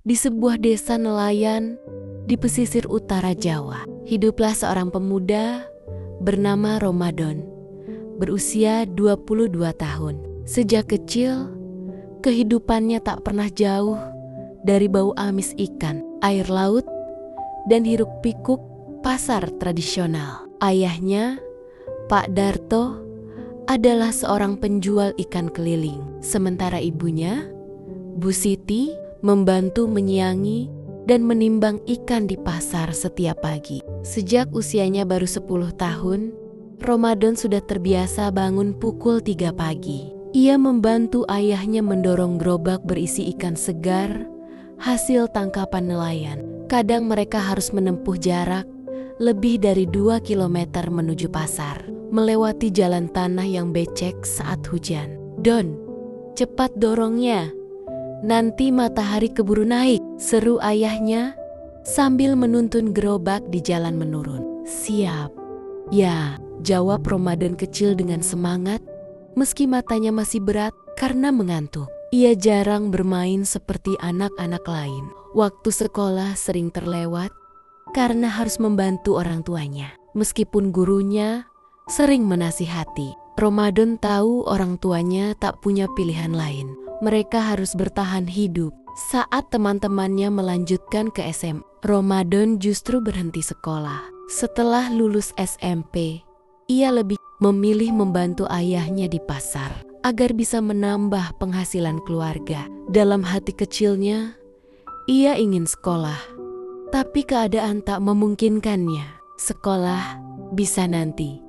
di sebuah desa nelayan di pesisir utara Jawa. Hiduplah seorang pemuda bernama Ramadan, berusia 22 tahun. Sejak kecil, kehidupannya tak pernah jauh dari bau amis ikan, air laut, dan hiruk-pikuk pasar tradisional. Ayahnya, Pak Darto, adalah seorang penjual ikan keliling. Sementara ibunya, Bu Siti, membantu menyiangi dan menimbang ikan di pasar setiap pagi. Sejak usianya baru 10 tahun, Ramadan sudah terbiasa bangun pukul 3 pagi. Ia membantu ayahnya mendorong gerobak berisi ikan segar, hasil tangkapan nelayan. Kadang mereka harus menempuh jarak lebih dari 2 kilometer menuju pasar, melewati jalan tanah yang becek saat hujan. "Don, cepat dorongnya, nanti matahari keburu naik," seru ayahnya sambil menuntun gerobak di jalan menurun. "Siap, ya," jawab Ramadan kecil dengan semangat, meski matanya masih berat karena mengantuk. Ia jarang bermain seperti anak-anak lain. Waktu sekolah sering terlewat karena harus membantu orang tuanya. Meskipun gurunya sering menasihati, Ramadan tahu orang tuanya tak punya pilihan lain. Mereka harus bertahan hidup. Saat teman-temannya melanjutkan ke SMA, Ramadan justru berhenti sekolah. Setelah lulus SMP, ia lebih memilih membantu ayahnya di pasar agar bisa menambah penghasilan keluarga. Dalam hati kecilnya, ia ingin sekolah, tapi keadaan tak memungkinkannya. "Sekolah bisa nanti,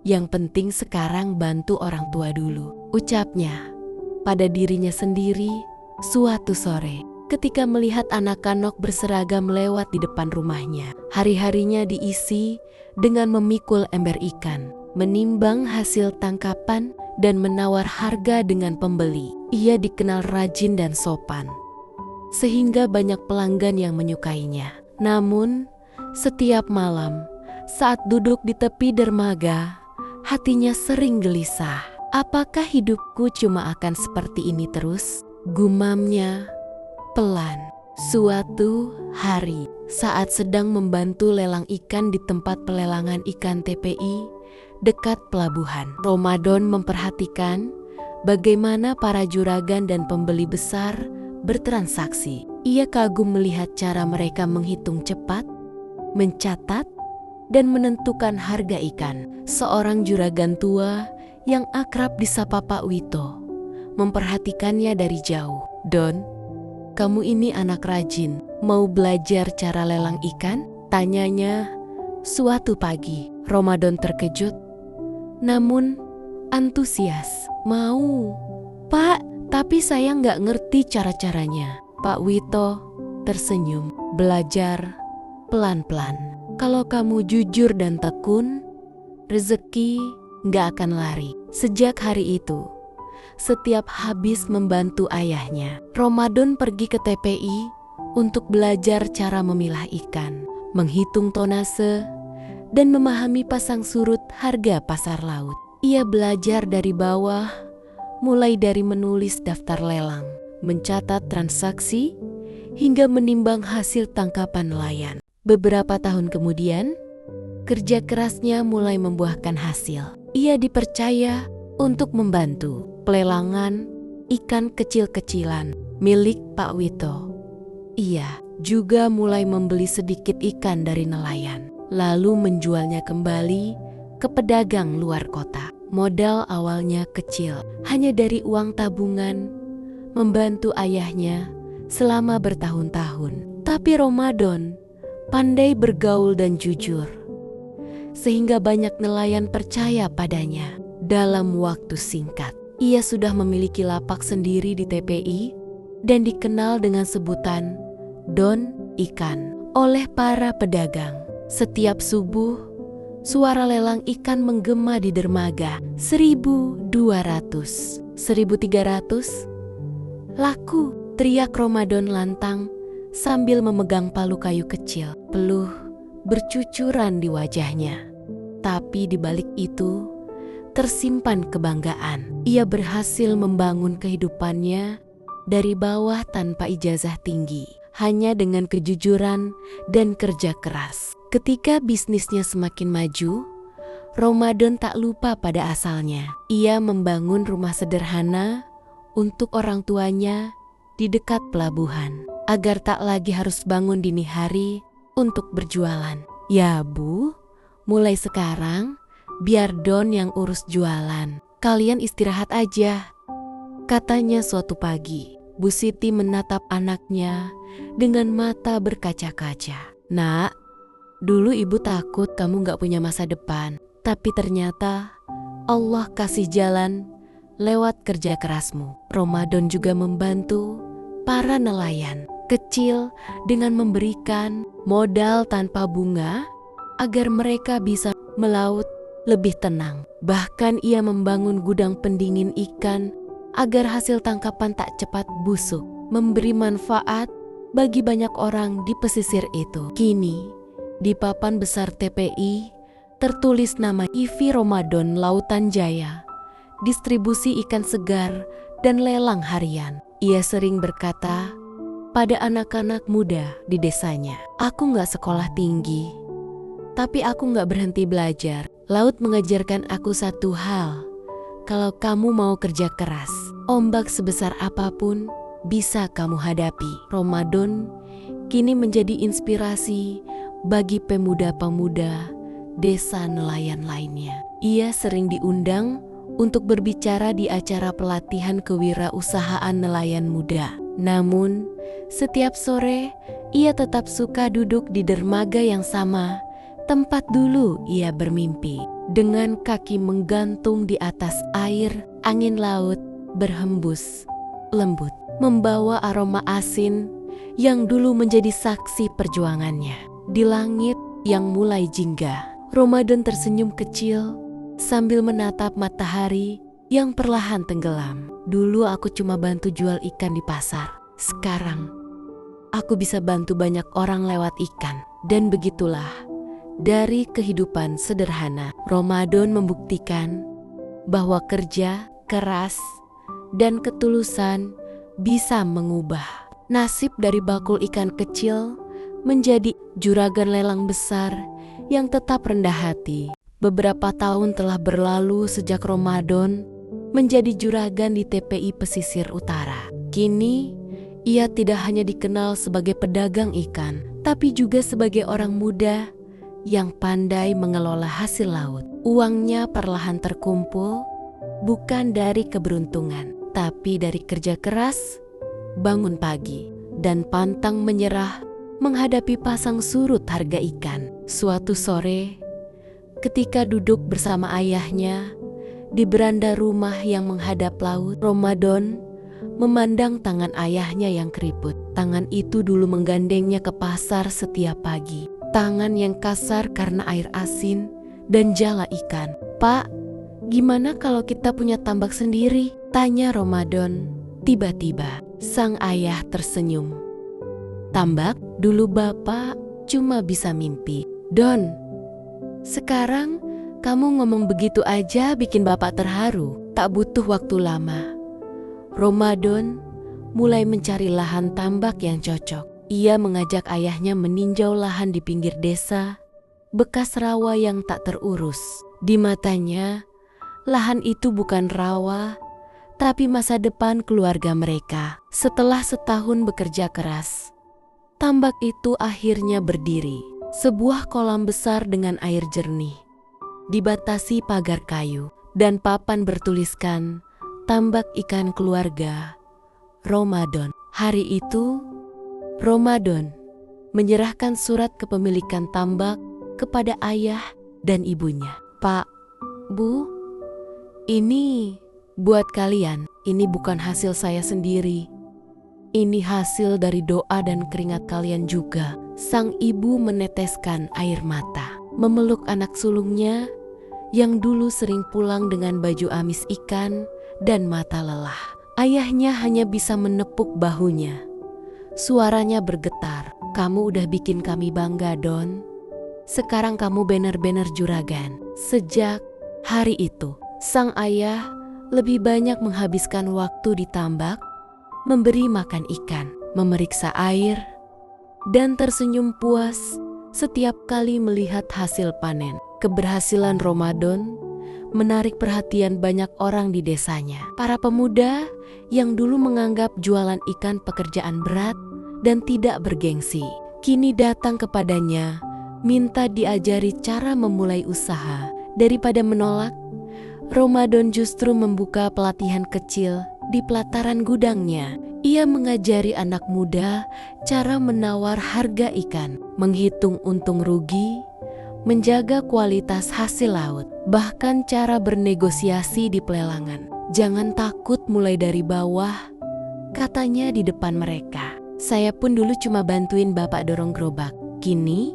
yang penting sekarang bantu orang tua dulu," ucapnya pada dirinya sendiri suatu sore ketika melihat anak-anak berseragam lewat di depan rumahnya. Hari-harinya diisi dengan memikul ember ikan, menimbang hasil tangkapan, dan menawar harga dengan pembeli. Ia dikenal rajin dan sopan, sehingga banyak pelanggan yang menyukainya. Namun, setiap malam saat duduk di tepi dermaga, hatinya sering gelisah. "Apakah hidupku cuma akan seperti ini terus?" gumamnya pelan. Suatu hari, saat sedang membantu lelang ikan di tempat pelelangan ikan TPI dekat pelabuhan, Ramadan memperhatikan bagaimana para juragan dan pembeli besar bertransaksi. Ia kagum melihat cara mereka menghitung cepat, mencatat, dan menentukan harga ikan. Seorang juragan tua yang akrab disapa Pak Wito memperhatikannya dari jauh. "Don, kamu ini anak rajin, mau belajar cara lelang ikan?" tanyanya suatu pagi. Ramadan terkejut, namun antusias. "Mau, Pak, tapi saya nggak ngerti cara-caranya." Pak Wito tersenyum. "Belajar pelan-pelan. Kalau kamu jujur dan tekun, rezeki nggak akan lari." Sejak hari itu, setiap habis membantu ayahnya, Ramadan pergi ke TPI untuk belajar cara memilah ikan, menghitung tonase, dan memahami pasang surut harga pasar laut. Ia belajar dari bawah, mulai dari menulis daftar lelang, mencatat transaksi, hingga menimbang hasil tangkapan nelayan. Beberapa tahun kemudian, kerja kerasnya mulai membuahkan hasil. Ia dipercaya untuk membantu pelelangan ikan kecil-kecilan milik Pak Wito. Ia juga mulai membeli sedikit ikan dari nelayan, lalu menjualnya kembali ke pedagang luar kota. Modal awalnya kecil, hanya dari uang tabungan, membantu ayahnya selama bertahun-tahun. Tapi Ramadan pandai bergaul dan jujur, sehingga banyak nelayan percaya padanya. Dalam waktu singkat, ia sudah memiliki lapak sendiri di TPI dan dikenal dengan sebutan Don Ikan oleh para pedagang. Setiap subuh, suara lelang ikan menggema di dermaga. 1.200, 1.300, laku, teriak Ramadan lantang sambil memegang palu kayu kecil. Peluh bercucuran di wajahnya. Tapi di balik itu tersimpan kebanggaan. Ia berhasil membangun kehidupannya dari bawah tanpa ijazah tinggi, hanya dengan kejujuran dan kerja keras. Ketika bisnisnya semakin maju, Ramadan tak lupa pada asalnya. Ia membangun rumah sederhana untuk orang tuanya di dekat pelabuhan, agar tak lagi harus bangun dini hari untuk berjualan. Ya Bu, mulai sekarang biar Don yang urus jualan. Kalian istirahat aja, katanya suatu pagi. Bu Siti menatap anaknya dengan mata berkaca-kaca. Nak, dulu ibu takut kamu gak punya masa depan. Tapi ternyata Allah kasih jalan lewat kerja kerasmu. Ramadan juga membantu para nelayan kecil dengan memberikan modal tanpa bunga agar mereka bisa melaut lebih tenang. Bahkan ia membangun gudang pendingin ikan agar hasil tangkapan tak cepat busuk, memberi manfaat bagi banyak orang di pesisir itu. Kini, di papan besar TPI tertulis nama IV Ramadan Lautan Jaya, distribusi ikan segar dan lelang harian. Ia sering berkata pada anak-anak muda di desanya, "Aku gak sekolah tinggi, tapi aku gak berhenti belajar. Laut mengajarkan aku satu hal, kalau kamu mau kerja keras, ombak sebesar apapun bisa kamu hadapi." Ramadan kini menjadi inspirasi bagi pemuda-pemuda desa nelayan lainnya. Ia sering diundang untuk berbicara di acara pelatihan kewirausahaan nelayan muda. Namun, setiap sore ia tetap suka duduk di dermaga yang sama, tempat dulu ia bermimpi. Dengan kaki menggantung di atas air, angin laut berhembus lembut, membawa aroma asin yang dulu menjadi saksi perjuangannya. Di langit yang mulai jingga, Ramadan tersenyum kecil sambil menatap matahari yang perlahan tenggelam. Dulu aku cuma bantu jual ikan di pasar. Sekarang, aku bisa bantu banyak orang lewat ikan. Dan begitulah, dari kehidupan sederhana, Ramadan membuktikan bahwa kerja keras dan ketulusan bisa mengubah nasib dari bakul ikan kecil menjadi juragan lelang besar yang tetap rendah hati. Beberapa tahun telah berlalu sejak Ramadan menjadi juragan di TPI Pesisir Utara. Kini, ia tidak hanya dikenal sebagai pedagang ikan, tapi juga sebagai orang muda yang pandai mengelola hasil laut. Uangnya perlahan terkumpul, bukan dari keberuntungan, tapi dari kerja keras, bangun pagi, dan pantang menyerah menghadapi pasang surut harga ikan. Suatu sore, ketika duduk bersama ayahnya di beranda rumah yang menghadap laut, Ramadan memandang tangan ayahnya yang keriput. Tangan itu dulu menggandengnya ke pasar setiap pagi. Tangan yang kasar karena air asin dan jala ikan. "Pak, gimana kalau kita punya tambak sendiri?" tanya Ramadan. Tiba-tiba, sang ayah tersenyum. "Tambak? Dulu Bapak cuma bisa mimpi." "Don, sekarang kamu ngomong begitu aja bikin Bapak terharu." Tak butuh waktu lama, Ramadan mulai mencari lahan tambak yang cocok. Ia mengajak ayahnya meninjau lahan di pinggir desa, bekas rawa yang tak terurus. Di matanya, lahan itu bukan rawa, tapi masa depan keluarga mereka. Setelah setahun bekerja keras, tambak itu akhirnya berdiri. Sebuah kolam besar dengan air jernih, dibatasi pagar kayu, dan papan bertuliskan tambak ikan keluarga Ramadan. Hari itu, Ramadan menyerahkan surat kepemilikan tambak kepada ayah dan ibunya. "Pak, Bu, ini buat kalian. Ini bukan hasil saya sendiri. Ini hasil dari doa dan keringat kalian juga." Sang ibu meneteskan air mata, memeluk anak sulungnya yang dulu sering pulang dengan baju amis ikan dan mata lelah. Ayahnya hanya bisa menepuk bahunya. Suaranya bergetar. "Kamu udah bikin kami bangga, Don. Sekarang kamu bener-bener juragan." Sejak hari itu, sang ayah lebih banyak menghabiskan waktu di tambak, memberi makan ikan, memeriksa air, dan tersenyum puas setiap kali melihat hasil panen. Keberhasilan Ramadan menarik perhatian banyak orang di desanya. Para pemuda yang dulu menganggap jualan ikan pekerjaan berat dan tidak bergengsi, kini datang kepadanya minta diajari cara memulai usaha. Daripada menolak, Ramadan justru membuka pelatihan kecil di pelataran gudangnya. Ia mengajari anak muda cara menawar harga ikan, menghitung untung rugi, menjaga kualitas hasil laut, bahkan cara bernegosiasi di pelelangan. "Jangan takut mulai dari bawah," katanya di depan mereka. "Saya pun dulu cuma bantuin bapak dorong gerobak." Kini,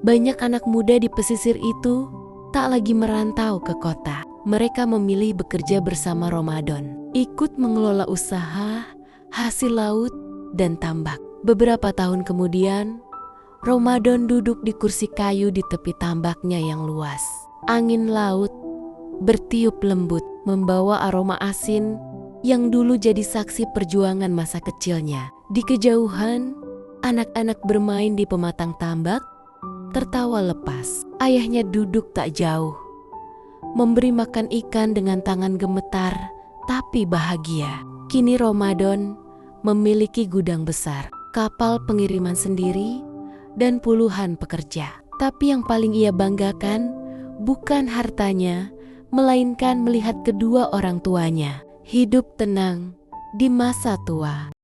banyak anak muda di pesisir itu tak lagi merantau ke kota. Mereka memilih bekerja bersama Ramadan, ikut mengelola usaha, hasil laut, dan tambak. Beberapa tahun kemudian, Ramadan duduk di kursi kayu di tepi tambaknya yang luas. Angin laut bertiup lembut, membawa aroma asin yang dulu jadi saksi perjuangan masa kecilnya. Di kejauhan, anak-anak bermain di pematang tambak, tertawa lepas. Ayahnya duduk tak jauh, memberi makan ikan dengan tangan gemetar tapi bahagia. Kini Ramadan memiliki gudang besar, kapal pengiriman sendiri, dan puluhan pekerja. Tapi yang paling ia banggakan bukan hartanya, melainkan melihat kedua orang tuanya hidup tenang di masa tua.